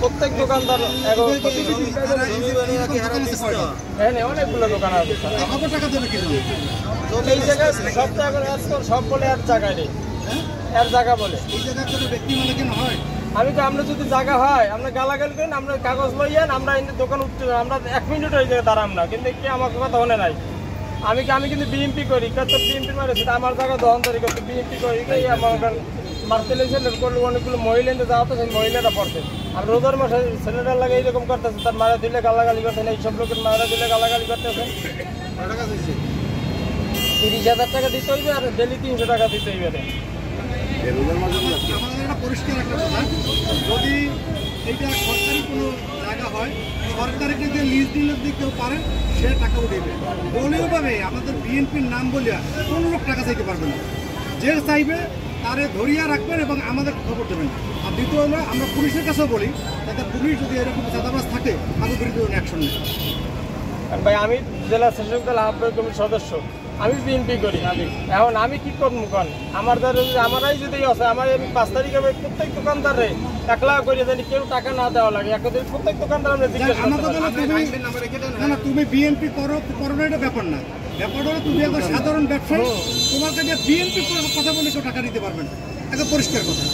প্রত্যেক দোকানদার অনেকগুলো দোকান আছে এই জায়গায় সব সব বলে এক জায়গায় নেই এক জায়গা বলে আমি তো আমরা যদি জায়গা হয় আমরা গালাগালি করেন আমরা কাগজ লইয়েন আমরা দোকান উঠতে আমরা 1 মিনিট ওই জায়গায় দাঁড়াম না কিন্তু কি আমার কথা হলে নাই আমি কিন্তু বিএমপি করি কত বিএমপি মারেছি আমার জায়গা দহনদারি করতে বিএমপি করি আমার মারতে লেগেছে করলে অনেকগুলো মহিলা যাওয়া তো সেই মহিলারা পড়ছে আর রোজার মাসে ছেলেরা লাগে এইরকম করতেছে তার মারা দিলে গালাগালি করতেছেন এইসব লোকের মারা দিলে গালাগালি করতেছেন 30,000 টাকা দিতে হইবে আর ডেলি 300 টাকা দিতে হইবে পরিষ্কার একটা কথা যদি এইটা সরকারি কোনো জায়গা হয় সরকারি যদি লিজ দিলে যদি কেউ পারে সে টাকা উঠেবে বলেও পাবে আমাদের বিএনপির নাম বলিয়া কোনো লোক টাকা চাইতে পারবে না যে চাইবে তারে ধরিয়া রাখবেন এবং আমাদের খবর দেবেন আর দ্বিতীয় হলো আমরা পুলিশের কাছেও বলি যাতে পুলিশ যদি এরকম চাঁদাবাজ থাকে তাদের বিরুদ্ধে অ্যাকশন নেয় ভাই আমি জেলা শাসক দল আহ্বায়ক কমিটির সদস্য আমি বিএনপি করি এখন আমি কি করবো কন আমার দ্বারা আমারাই যদি আছে আমার 5 তারিখে প্রত্যেক দোকানদারে 1 লাখ করে জানি কেউ টাকা না দেওয়া লাগে একদিন প্রত্যেক দোকানদার আমরা জিজ্ঞেস না তুমি বিএনপি করো না এটা ব্যাপার না ব্যাপার হলো তুমি একজন সাধারণ ব্যবসায়ী তোমার কাছে বিএনপি কথা বলে কেউ টাকা দিতে পারবে না একটা পরিষ্কার কথা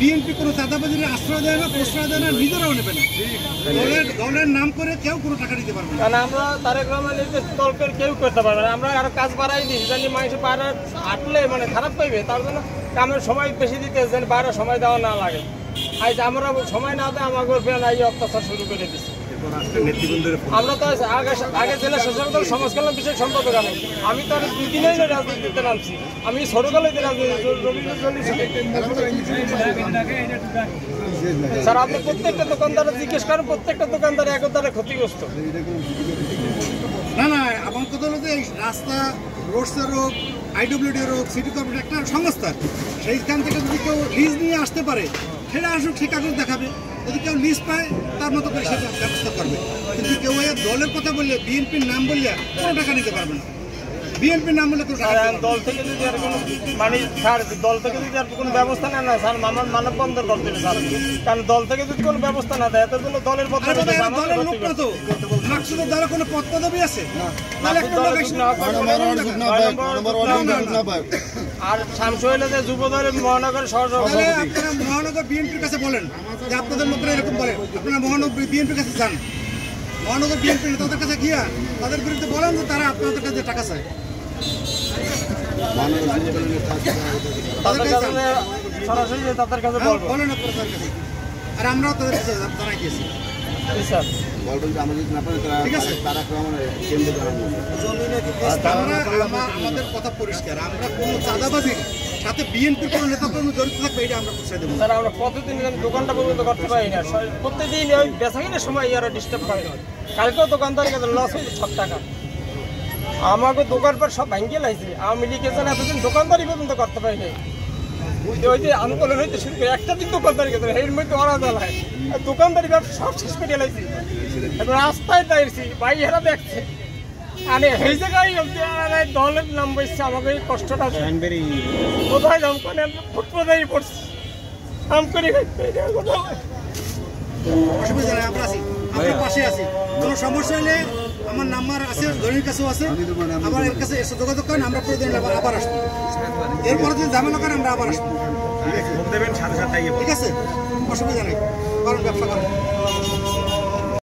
বিএনপি কোনো চাঁদাবাজির আশ্রয় দেয় না প্রশ্রয় দেয় না নিজেরাও নেবে না দলের নাম করে কেউ কোনো টাকা দিতে পারবে না কারণ আমরা তারেক রহমানের দলকে কেউ করতে পারবে না আমরা আরো কাজ বাড়াই দিই জানি মানুষ বাইরে হাঁটলে মানে খারাপ পাইবে তার জন্য আমরা সময় বেশি দিতে যেন বাইরে সময় দেওয়া না লাগে আজ আমরা সময় না দেয় আমার ফের এই অত্যাচার শুরু করে দিচ্ছি আমরা তো আগে জেলা শাসক দল সমাজ কল্যাণ বিষয়ক সম্পাদক আমি তো 2 দিনেই রাজনীতিতে নামছি আমি ছোটকালেই স্যার আপনি প্রত্যেকটা দোকানদার জিজ্ঞেস করেন প্রত্যেকটা দোকানদার একদারে ক্ষতিগ্রস্ত না আমার কথা হলো যে এই রাস্তা রোডসের রোগ আইডব্লিউডি রোগ সিটি কর্পোরেশন একটা সংস্থা সেইখান থেকে যদি কেউ লিজ নিয়ে আসতে পারে সেটা আসুক সে কাগজ দেখাবে যদি কেউ লিজ পায় তার মতো করে সেটা ব্যবস্থা করবে কিন্তু কেউ দলের কথা বললে বিএনপির নাম বললে কোনো টাকা নিতে পারবে না বিএনপির নাম বললে দল থেকে যদি আর কোনো মানে স্যার দল থেকে যদি আর কোনো ব্যবস্থা না নেয় স্যার মানববন্ধন করতে হবে স্যার কারণ দল থেকে যদি কোনো ব্যবস্থা না দেয় তাহলে দলের দলের লোক না তো মাকসুদের দলের কোনো পদ পদবি আছে আর শামসু হইলে যে যুব দলের মহানগর সহসভাপতি মহানগর বিএনপির কাছে বলেন যে আপনাদের মধ্যে এরকম বলেন আপনারা মহানগর বিএনপির কাছে যান মহানগর বিএনপি নেতাদের কাছে গিয়া তাদের বিরুদ্ধে বলেন যে তারা আপনাদের কাছে টাকা চায় সরাসরি তাদের কাছে বলেন আপনার কাছে আর আমরাও তাদের কাছে জানাই দিয়েছি আমাদের কথা পরিষ্কার আমরা কোনো চাঁদাবাজির সাথে বিএনপির কোনো নেতাকর্মী জড়িত থাকবে এটা আমরা বুঝাই দেবো স্যার আমরা প্রতিদিন দোকানটা পর্যন্ত করতে পারি না প্রত্যেকদিন ওই বেচাকেনার সময় ইয়ারা ডিস্টার্ব করে কালকেও দোকানদারের কাছে লস হয়েছে 6 টাকা আমাকে দোকান পর সব ভাঙিয়ে লাইছে আওয়ামী লীগ এসে এতদিন দোকানদারি পর্যন্ত করতে পারি নাই ওই যে আন্দোলন হইতে শুরু করে একটা দিন দোকানদারি করতে এর মধ্যে ওরা জ্বালায় দোকানদারি ব্যবসা সব শেষ করে লাইছি এখন রাস্তায় দাঁড়িয়েছি বাইরেরা দেখছে আরে এই জায়গায় দলের নাম বসছে আমাকে এই কষ্টটা কোথায় যাম কারণ ফুটপাতেই পড়ছি কাম করে অসুবিধা নেই আমরা আছি আপনার পাশে আছি কোনো সমস্যা হলে আমার নাম্বার আছে ধনীর কাছেও আছে আবার এর কাছে এসে যোগাযোগ করেন আমরা প্রতিদিন আবার আসবো এরপরে যদি ঝামেলা করেন আমরা আবার আসবো ঠিক আছে অসুবিধা নেই কারণ ব্যবসা করেন